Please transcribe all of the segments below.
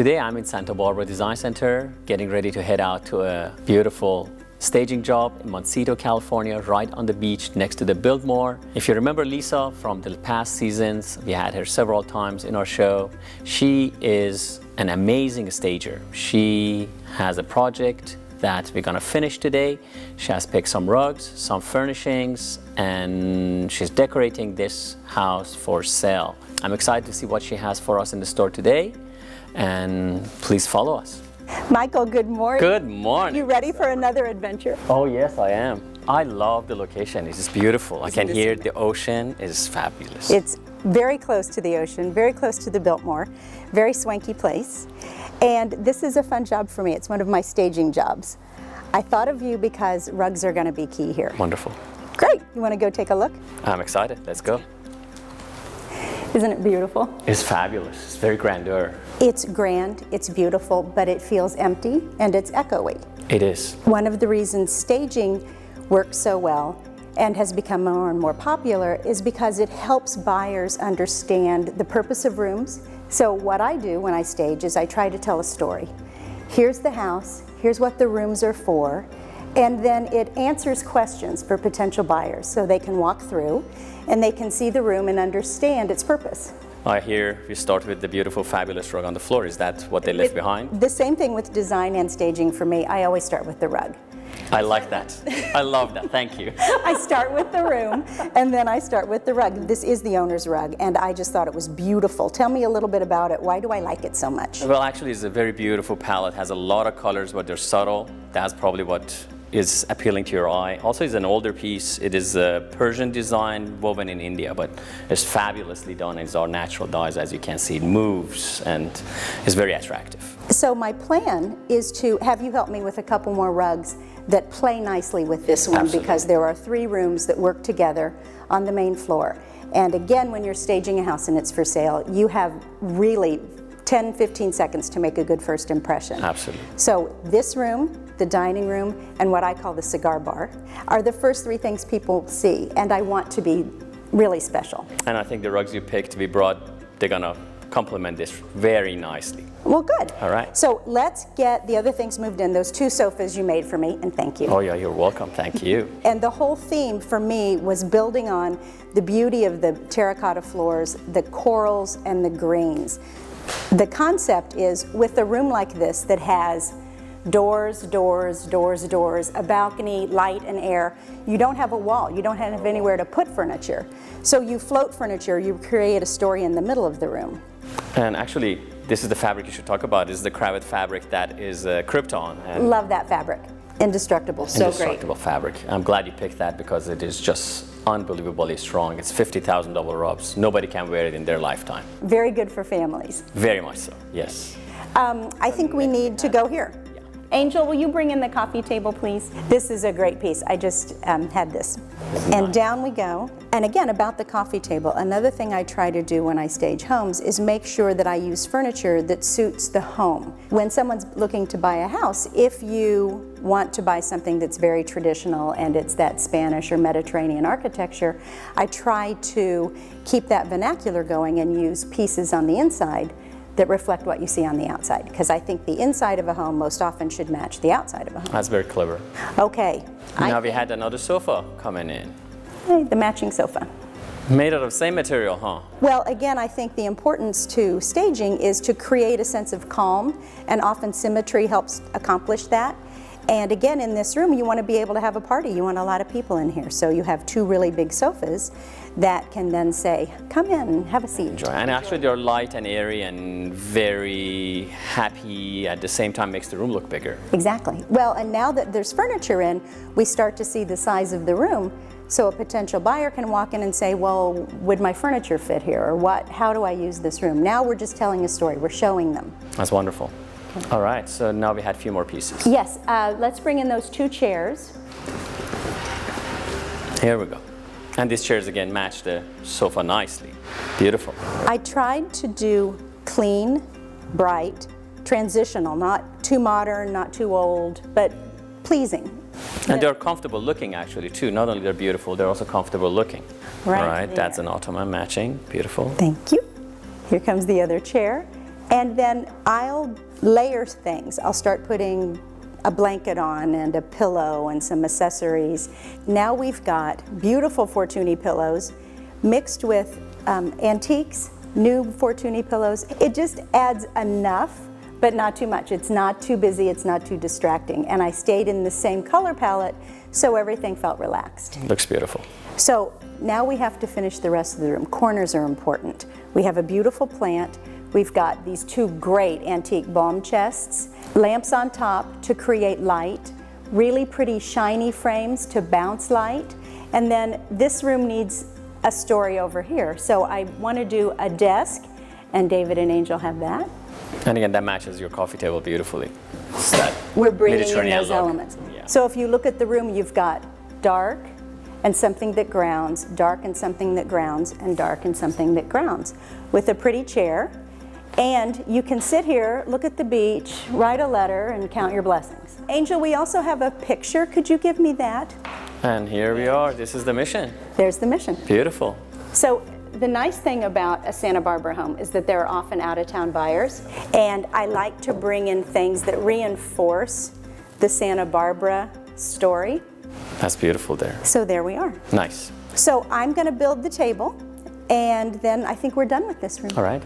Today I'm in Santa Barbara Design Center, getting ready to head out to a beautiful staging job in Montecito, California, right on the beach next to the Biltmore. If you remember Lisa from the past seasons, we had her several times in our show. She is an amazing stager. She has a project that we're gonna finish today. She has picked some rugs, some furnishings, and she's decorating this house for sale. I'm excited to see what she has for us in the store today, and please follow us. Michael, good morning. Good morning. You ready for another adventure? Oh yes, I am. I love the location. It's just beautiful. I can hear the ocean. It's fabulous. It's very close to the ocean, very close to the Biltmore, very swanky place. And this is a fun job for me. It's one of my staging jobs. I thought of you because rugs are going to be key here. Wonderful. Great. You want to go take a look? I'm excited. Let's go. Isn't it beautiful? It's fabulous. It's very grandeur. It's grand, it's beautiful, but it feels empty and it's echoey. It is. One of the reasons staging works so well and has become more and more popular is because it helps buyers understand the purpose of rooms. So what I do when I stage is I try to tell a story. Here's the house, here's what the rooms are for, and then it answers questions for potential buyers so they can walk through and they can see the room and understand its purpose. I hear we start with the beautiful, fabulous rug on the floor. Is that what they left behind? The same thing with design and staging for me. I always start with the rug. I like that. I love that. Thank you. I start with the room and then I start with the rug. This is the owner's rug and I just thought it was beautiful. Tell me a little bit about it. Why do I like it so much? Well, actually, it's a very beautiful palette. It has a lot of colors, but they're subtle. That's probably what is appealing to your eye. Also, it's an older piece. It is a Persian design woven in India, but it's fabulously done. It's our natural dyes, as you can see. It moves and is very attractive. So my plan is to have you help me with a couple more rugs that play nicely with this one. Absolutely. Because there are 3 rooms that work together on the main floor. And again, when you're staging a house and it's for sale, you have really 10-15 seconds to make a good first impression. Absolutely. So this room, the dining room, and what I call the cigar bar are the first 3 things people see, and I want to be really special. And I think the rugs you picked, we brought, they're gonna complement this very nicely. Well, good. All right. So let's get the other things moved in, those 2 sofas you made for me, and thank you. Oh yeah, you're welcome. Thank you. And the whole theme for me was building on the beauty of the terracotta floors, the corals, and the greens. The concept is, with a room like this that has doors, doors, doors, doors, a balcony, light and air, you don't have a wall, you don't have anywhere to put furniture. So you float furniture, you create a story in the middle of the room. And actually, this is the fabric you should talk about. This is the cravat fabric that is Krypton. And Love that fabric. Indestructible, so indestructible fabric. I'm glad you picked that because it is just unbelievably strong. It's $50,000 rubs. Nobody can wear it in their lifetime. great. Very good for families. Very much so, yes. I think we need to go here. Angel, will you bring in the coffee table, please? This is a great piece. I just had this. And down we go. And again, about the coffee table, another thing I try to do when I stage homes is make sure that I use furniture that suits the home. When someone's looking to buy a house, if you want to buy something that's very traditional and it's that Spanish or Mediterranean architecture, I try to keep that vernacular going and use pieces on the inside that reflect what you see on the outside, because I think the inside of a home most often should match the outside of a home. That's very clever. Okay. Now we had another sofa coming in. Hey, the matching sofa. Made out of the same material, huh? Well, again, I think the importance to staging is to create a sense of calm, and often symmetry helps accomplish that. And again, in this room, you want to be able to have a party. You want a lot of people in here. So you have 2 really big sofas that can then say, come in and have a seat. Enjoy. And actually they're light and airy and very happy, at the same time makes the room look bigger. Exactly. Well, and now that there's furniture in, we start to see the size of the room. So a potential buyer can walk in and say, well, would my furniture fit here? Or what? How do I use this room? Now we're just telling a story. We're showing them. That's wonderful. All right, so now we had a few more pieces. Yes, let's bring in those 2 chairs. Here we go. And these chairs again match the sofa nicely. Beautiful. I tried to do clean, bright, transitional, not too modern, not too old, but pleasing. And they're comfortable looking actually too. Not only they're beautiful, they're also comfortable looking. Right. All right, that's an ottoman matching. Beautiful. Thank you. Here comes the other chair. And then I'll layer things. I'll start putting a blanket on and a pillow and some accessories. Now we've got beautiful Fortuny pillows mixed with antiques, new Fortuny pillows. It just adds enough, but not too much. It's not too busy, it's not too distracting. And I stayed in the same color palette, so everything felt relaxed. Looks beautiful. So now we have to finish the rest of the room. Corners are important. We have a beautiful plant. We've got these two great antique balm chests, lamps on top to create light, really pretty shiny frames to bounce light, and then this room needs a story over here. So I want to do a desk, and David and Angel have that. And again, that matches your coffee table beautifully. It's that We're bringing in Mediterranean those look. elements. Yeah. So if you look at the room, you've got dark and something that grounds, dark and something that grounds, and dark and something that grounds, with a pretty chair. And you can sit here, look at the beach, write a letter, and count your blessings. Angel, we also have a picture. Could you give me that? And here we are. This is the mission. There's the mission. Beautiful. So the nice thing about a Santa Barbara home is that there are often out-of-town buyers, and I like to bring in things that reinforce the Santa Barbara story. That's beautiful there. So there we are. Nice. So I'm going to build the table, and then I think we're done with this room. All right.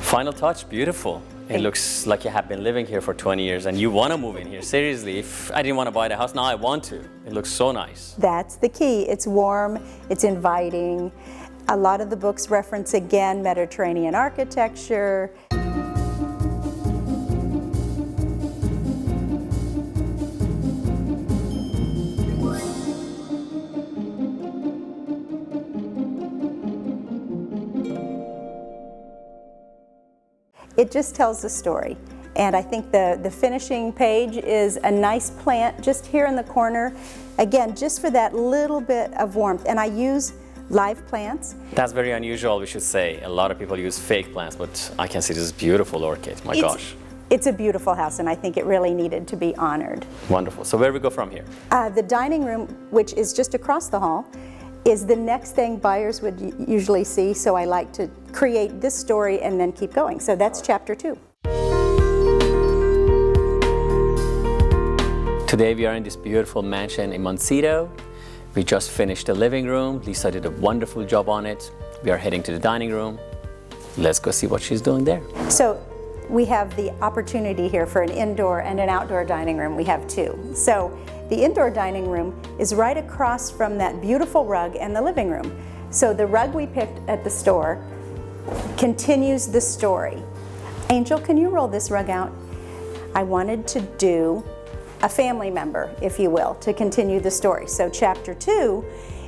Final touch, beautiful. It looks like you have been living here for 20 years and you want to move in here. Seriously, if I didn't want to buy the house, now I want to. It looks so nice. That's the key. It's warm, it's inviting. A lot of the books reference, again, Mediterranean architecture. It just tells the story. And I think the finishing page is a nice plant just here in the corner. Again, just for that little bit of warmth. And I use live plants. That's very unusual, we should say. A lot of people use fake plants, but I can see this beautiful orchid. My gosh. It's a beautiful house, and I think it really needed to be honored. Wonderful. So where do we go from here? The dining room, which is just across the hall, is the next thing buyers would usually see, so I like to create this story and then keep going. So that's chapter 2. Today we are in this beautiful mansion in Montecito. We just finished the living room. Leesa did a wonderful job on it. We are heading to the dining room. Let's go see what she's doing there. So we have the opportunity here for an indoor and an outdoor dining room. We have two. So the indoor dining room is right across from that beautiful rug and the living room. So the rug we picked at the store continues the story. Angel, can you roll this rug out? I wanted to do a family member, if you will, to continue the story. So chapter 2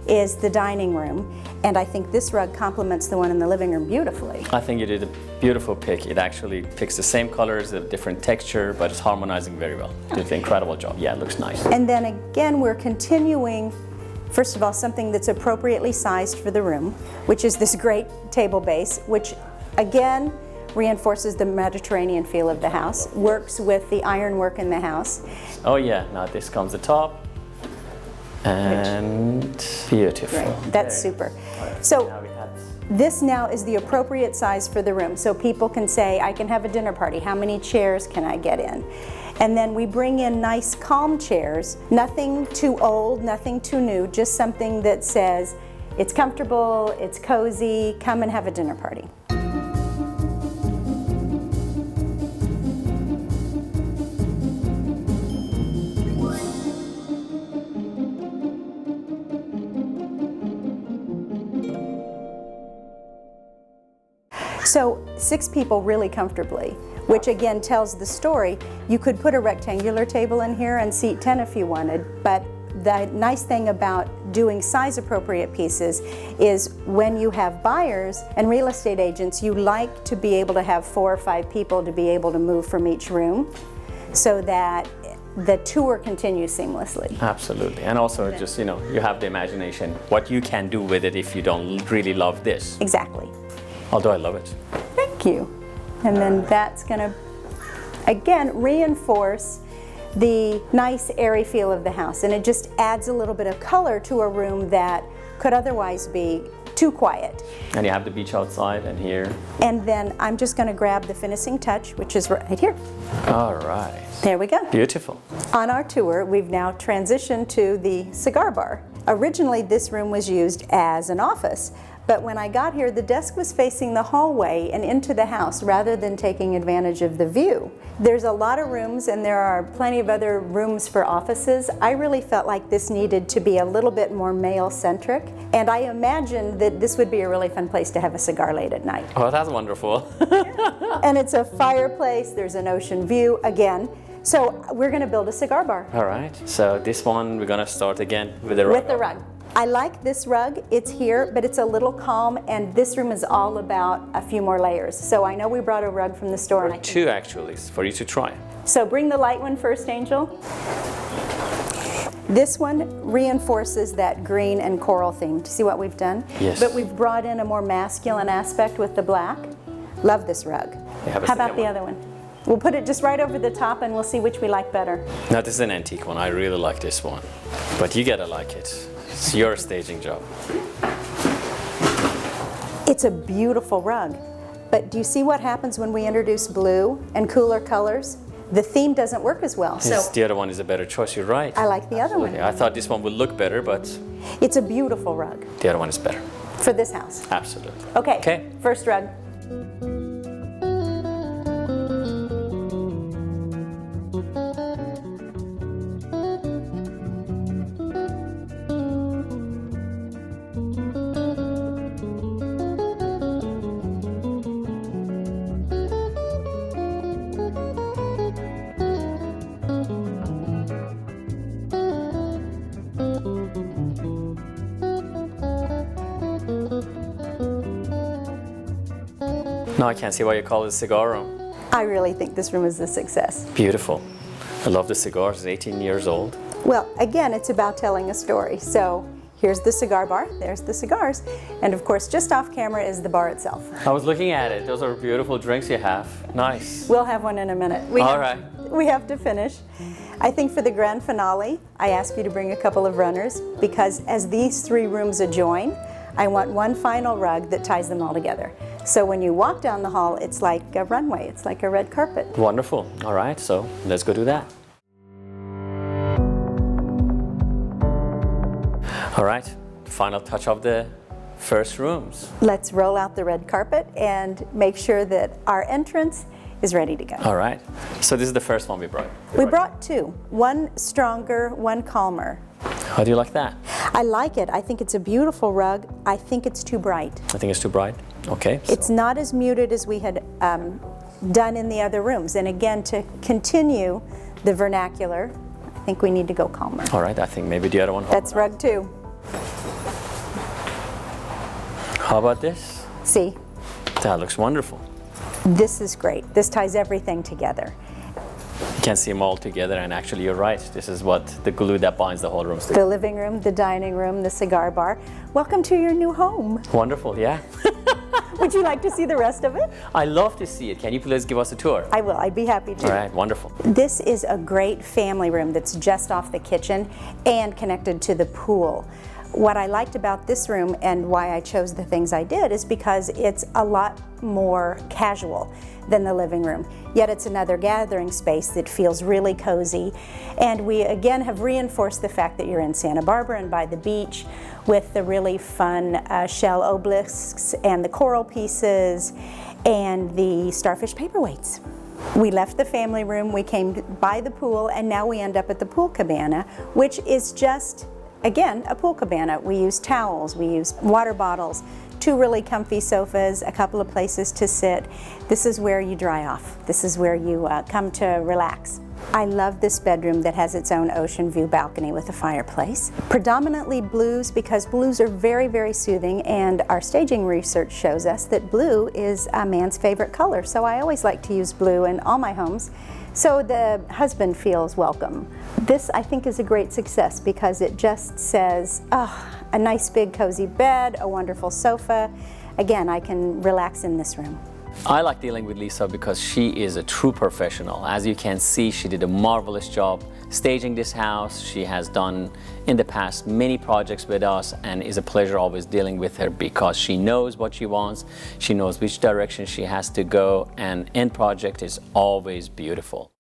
is the dining room, and I think this rug complements the one in the living room beautifully. I think you did a beautiful pick. It actually picks the same colors, a different texture, but it's harmonizing very well. You did an incredible job. Yeah, it looks nice. And then again, we're continuing, first of all, something that's appropriately sized for the room, which is this great table base, which again reinforces the Mediterranean feel of the house, works with the ironwork in the house. Oh yeah, now this comes the top. And beautiful. Right. That's super. So this now is the appropriate size for the room. So people can say, I can have a dinner party. How many chairs can I get in? And then we bring in nice calm chairs, nothing too old, nothing too new, just something that says, it's comfortable, it's cozy, come and have a dinner party. So 6 people really comfortably, which again tells the story. You could put a rectangular table in here and seat 10 if you wanted, but the nice thing about doing size appropriate pieces is when you have buyers and real estate agents, you like to be able to have 4 or 5 people to be able to move from each room so that the tour continues seamlessly. Absolutely. And also just, you know, you have the imagination, what you can do with it if you don't really love this. Exactly. Although I love it. Thank you. And then that's going to, again, reinforce the nice airy feel of the house, and it just adds a little bit of color to a room that could otherwise be too quiet. And you have the beach outside and here. And then I'm just going to grab the finishing touch, which is right here. All right. There we go. Beautiful. On our tour, we've now transitioned to the cigar bar. Originally, this room was used as an office, but when I got here, the desk was facing the hallway and into the house rather than taking advantage of the view. There's a lot of rooms and there are plenty of other rooms for offices. I really felt like this needed to be a little bit more male-centric, and I imagined that this would be a really fun place to have a cigar late at night. Oh, that's wonderful. And it's a fireplace, there's an ocean view again. So we're going to build a cigar bar. All right. So this one, we're going to start again with the rug. With the rug. I like this rug. It's here, but it's a little calm, and this room is all about a few more layers. So I know we brought a rug from the store. Or two, actually, for you to try. So bring the light one first, Angel. This one reinforces that green and coral theme. Do you see what we've done? Yes. But we've brought in a more masculine aspect with the black. Love this rug. How about the other one? We'll put it just right over the top and we'll see which we like better. Now this is an antique one. I really like this one. But you gotta like it. It's your staging job. It's a beautiful rug. But do you see what happens when we introduce blue and cooler colors? The theme doesn't work as well. Yes, the other one is a better choice. You're right. I like the other one. I thought this one would look better, but it's a beautiful rug. The other one is better. For this house. Absolutely. Okay. First rug. No, I can't see why you call it a cigar room. I really think this room is a success. Beautiful. I love the cigars. It's 18 years old. Well, again, it's about telling a story. So here's the cigar bar, there's the cigars, and of course, just off camera is the bar itself. I was looking at it. Those are beautiful drinks you have. Nice. We'll have one in a minute. All right. We have to finish. I think for the grand finale, I ask you to bring a couple of runners because as these three rooms adjoin, I want one final rug that ties them all together. So when you walk down the hall, it's like a runway, it's like a red carpet. Wonderful. All right, so let's go do that. All right, final touch of the first rooms. Let's roll out the red carpet and make sure that our entrance is ready to go. All right, so this is the first one we brought. We brought two, one stronger, one calmer. How do you like that? I like it. I think it's a beautiful rug. I think it's too bright. I think it's too bright. Okay. It's not as muted as we had done in the other rooms. And again, to continue the vernacular, I think we need to go calmer. All right, I think maybe the other one. That's rug two. How about this? See? That looks wonderful. This is great. This ties everything together. You can see them all together, and actually you're right. This is what the glue that binds the whole room together. The living room, the dining room, the cigar bar. Welcome to your new home. Wonderful, yeah. Would you like to see the rest of it? I love to see it. Can you please give us a tour? I will. I'd be happy to. All right, wonderful. This is a great family room that's just off the kitchen and connected to the pool. What I liked about this room and why I chose the things I did is because it's a lot more casual than the living room. Yet it's another gathering space that feels really cozy. And we again have reinforced the fact that you're in Santa Barbara and by the beach with the really fun shell obelisks and the coral pieces and the starfish paperweights. We left the family room, we came by the pool, and now we end up at the pool cabana, which is just again, a pool cabana. We use towels, we use water bottles, two really comfy sofas, a couple of places to sit. This is where you dry off. This is where you come to relax. I love this bedroom that has its own ocean view balcony with a fireplace. Predominantly blues because blues are very, very soothing, and our staging research shows us that blue is a man's favorite color. So I always like to use blue in all my homes, so the husband feels welcome. This, I think, is a great success because it just says, oh, a nice big cozy bed, a wonderful sofa. Again, I can relax in this room. I like dealing with Leesa because she is a true professional. As you can see, she did a marvelous job staging this house. She has done in the past many projects with us, and it's a pleasure always dealing with her because she knows what she wants, she knows which direction she has to go, and end project is always beautiful.